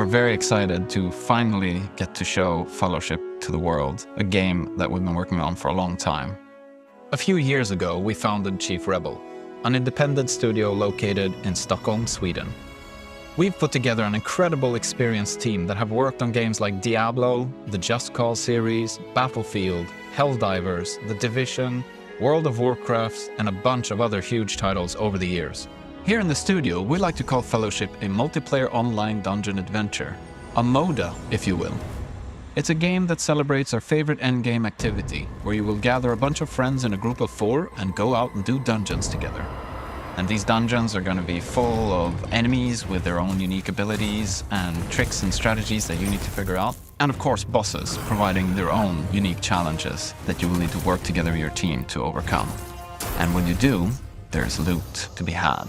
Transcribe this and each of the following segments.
We're very excited to finally get to show Fellowship to the world, a game that we've been working on for a long time. A few years ago, we founded Chief Rebel, an independent studio located in Stockholm, Sweden. We've put together an incredible experienced team that have worked on games like Diablo, the Just Cause series, Battlefield, Helldivers, The Division, World of Warcraft, and a bunch of other huge titles over the years. Here in the studio, we like to call Fellowship a multiplayer online dungeon adventure, a MODA, if you will. It's a game that celebrates our favorite endgame activity, where you will gather a bunch of friends in a group of 4 and go out and do dungeons together. And these dungeons are going to be full of enemies with their own unique abilities and tricks and strategies that you need to figure out. And of course, bosses providing their own unique challenges that you will need to work together with your team to overcome. And when you do, there's loot to be had.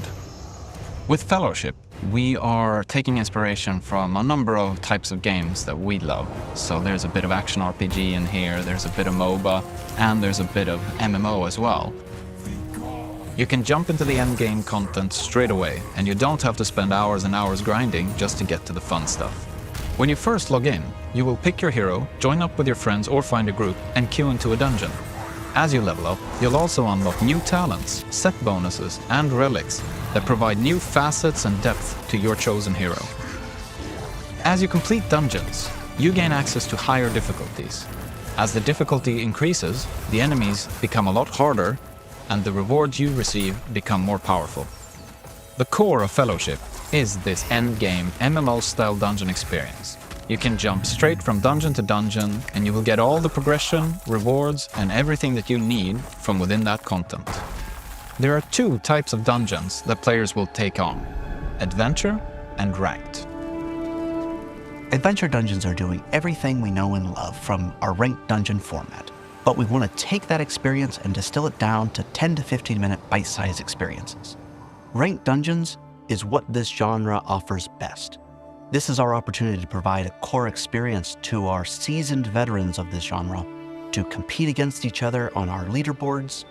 With Fellowship, we are taking inspiration from a number of types of games that we love. So there's a bit of action RPG in here, there's a bit of MOBA, and there's a bit of MMO as well. You can jump into the endgame content straight away, and you don't have to spend hours and hours grinding just to get to the fun stuff. When you first log in, you will pick your hero, join up with your friends or find a group, and queue into a dungeon. As you level up, you'll also unlock new talents, set bonuses, and relics that provide new facets and depth to your chosen hero. As you complete dungeons, you gain access to higher difficulties. As the difficulty increases, the enemies become a lot harder, and the rewards you receive become more powerful. The core of Fellowship is this endgame MMO-style dungeon experience. You can jump straight from dungeon to dungeon, and you will get all the progression, rewards, and everything that you need from within that content. There are 2 types of dungeons that players will take on: Adventure and Ranked. Adventure dungeons are doing everything we know and love from our ranked dungeon format. But we want to take that experience and distill it down to 10 to 15 minute bite-sized experiences. Ranked dungeons is what this genre offers best. This is our opportunity to provide a core experience to our seasoned veterans of this genre, to compete against each other on our leaderboards,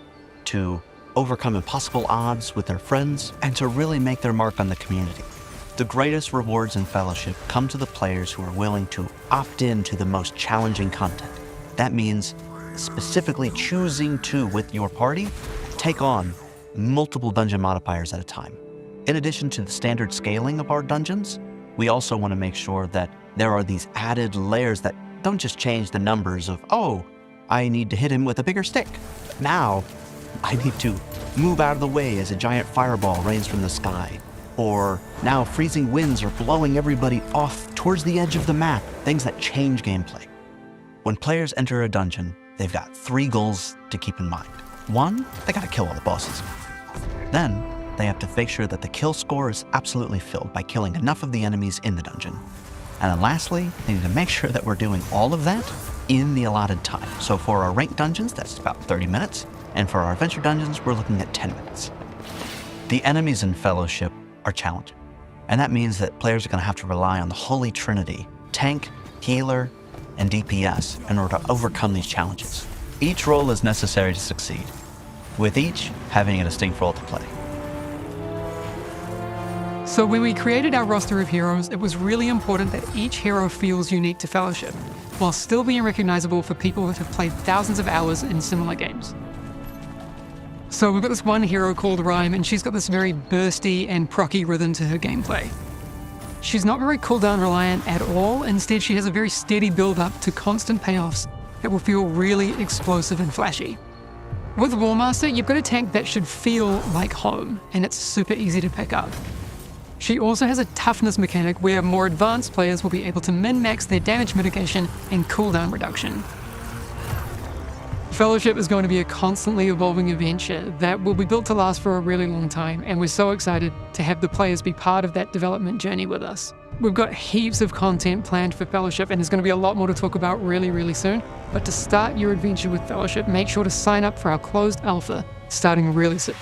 to overcome impossible odds with their friends, and to really make their mark on the community. The greatest rewards in Fellowship come to the players who are willing to opt in to the most challenging content. That means specifically choosing to, with your party, take on multiple dungeon modifiers at a time. In addition to the standard scaling of our dungeons, we also want to make sure that there are these added layers that don't just change the numbers of, oh, I need to hit him with a bigger stick. Now, I need to move out of the way as a giant fireball rains from the sky. Or now freezing winds are blowing everybody off towards the edge of the map, things that change gameplay. When players enter a dungeon, they've got 3 goals to keep in mind. 1, they gotta kill all the bosses. Then, they have to make sure that the kill score is absolutely filled by killing enough of the enemies in the dungeon. And then lastly, they need to make sure that we're doing all of that in the allotted time. So for our ranked dungeons, that's about 30 minutes. And for our adventure dungeons, we're looking at 10 minutes. The enemies in Fellowship are challenging. And that means that players are gonna have to rely on the Holy Trinity: tank, healer, and DPS in order to overcome these challenges. Each role is necessary to succeed, with each having a distinct role to play. So when we created our roster of heroes, it was really important that each hero feels unique to Fellowship, while still being recognizable for people that have played thousands of hours in similar games. So we've got this one hero called Rhyme, and she's got this very bursty and procky rhythm to her gameplay. She's not very cooldown reliant at all. Instead, she has a very steady build-up to constant payoffs that will feel really explosive and flashy. With Warmaster, you've got a tank that should feel like home, and it's super easy to pick up. She also has a toughness mechanic where more advanced players will be able to min-max their damage mitigation and cooldown reduction. Fellowship is going to be a constantly evolving adventure that will be built to last for a really long time, and we're so excited to have the players be part of that development journey with us. We've got heaps of content planned for Fellowship, and there's going to be a lot more to talk about really, really soon. But to start your adventure with Fellowship, make sure to sign up for our closed alpha starting really soon.